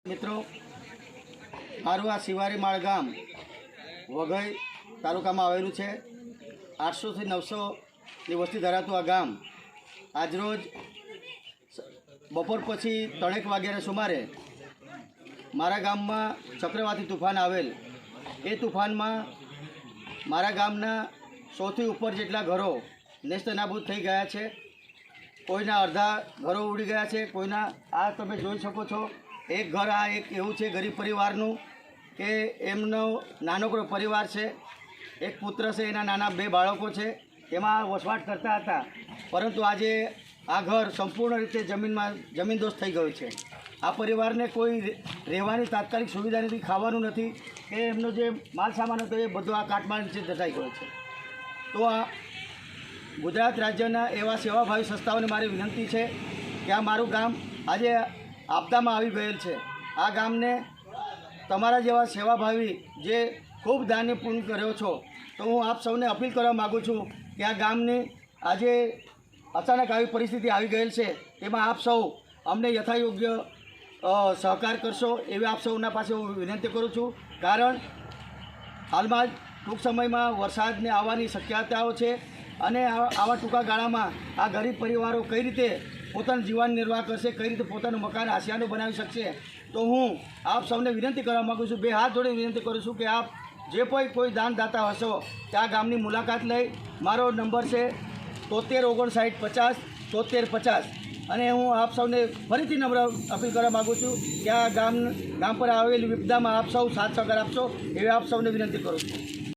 મિત્રો, મારું આ શિવારીમાળ ગામ વઘઈ તાલુકામાં આવેલું છે। 800 થી 900ની વસ્તી ધરાવતું આ ગામ આજરોજ બપોર પછી 3 વાગ્યાના સુમારે મારા ગામમાં ચક્રવાતી તુફાન આવેલ। એ તુફાનમાં મારા ગામના 100 થી ઉપર જેટલા ઘરો નેસ્તનાબૂદ થઈ ગયા છે। કોઈના અડધા ઘરો ઉડી ગયા છે, કોઈના આ તમે જોઈ શકો છો। એક ઘર આ એક એવું છે ગરીબ પરિવારનું કે એમનો નાનકડો પરિવાર છે, એક પુત્ર છે, એના નાના 2 બાળકો છે, એમાં વસવાટ કરતા હતા। પરંતુ આજે આ ઘર સંપૂર્ણ રીતે જમીનદોસ્ત થઈ ગયું છે। આ પરિવારને કોઈ રહેવાની તાત્કાલિક સુવિધા નથી, ખાવાનું નથી, કે એમનો જે માલ સામાન હતો એ બધો આ કાટમાળ નીચે દટાઈ ગયો છે। તો આ ગુજરાત રાજ્યના એવા સેવાભાવી સંસ્થાઓને મારી વિનંતી છે કે આ મારું ગામ આજે આપદામાં આવી ગયેલ છે। આ ગામને તમારા જેવા સેવાભાવી જે ખૂબ દાન્ય પૂર્ણ કર્યો છો, તો હું આપ સૌને અપીલ કરવા માગું છું કે આ ગામને આજે અચાનક આવી પરિસ્થિતિ આવી ગયેલ છે, તેમાં આપ સૌ અમને યથાયોગ્ય સહકાર કરશો એવી આપ સૌના પાસે હું વિનંતી કરું છું। કારણ હાલમાં ટૂંક સમયમાં વરસાદને આવવાની શક્યતાઓ છે અને આવા ટૂંકા ગાળામાં આ ગરીબ પરિવારો કઈ રીતે પોતાનું જીવન નિર્વાહ કરશે, કઈ રીતે પોતાનું મકાન આશિયાનું બનાવી શકશે। તો હું આપ સૌને વિનંતી કરવા માગું છું, 2 હાથ જોડી વિનંતી કરું છું કે આપ જે કોઈ દાનદાતા હશો ત્યાં ગામની મુલાકાત લઈ મારો નંબર છે 73 59 50 73 50 અને હું આપ સૌને ફરીથી નમ્ર અપીલ કરવા માગું છું કે આ ગામ પર આવેલી વિપદામાં આપ સૌ સાથ સહકાર આપશો એવી આપ સૌને વિનંતી કરું છું।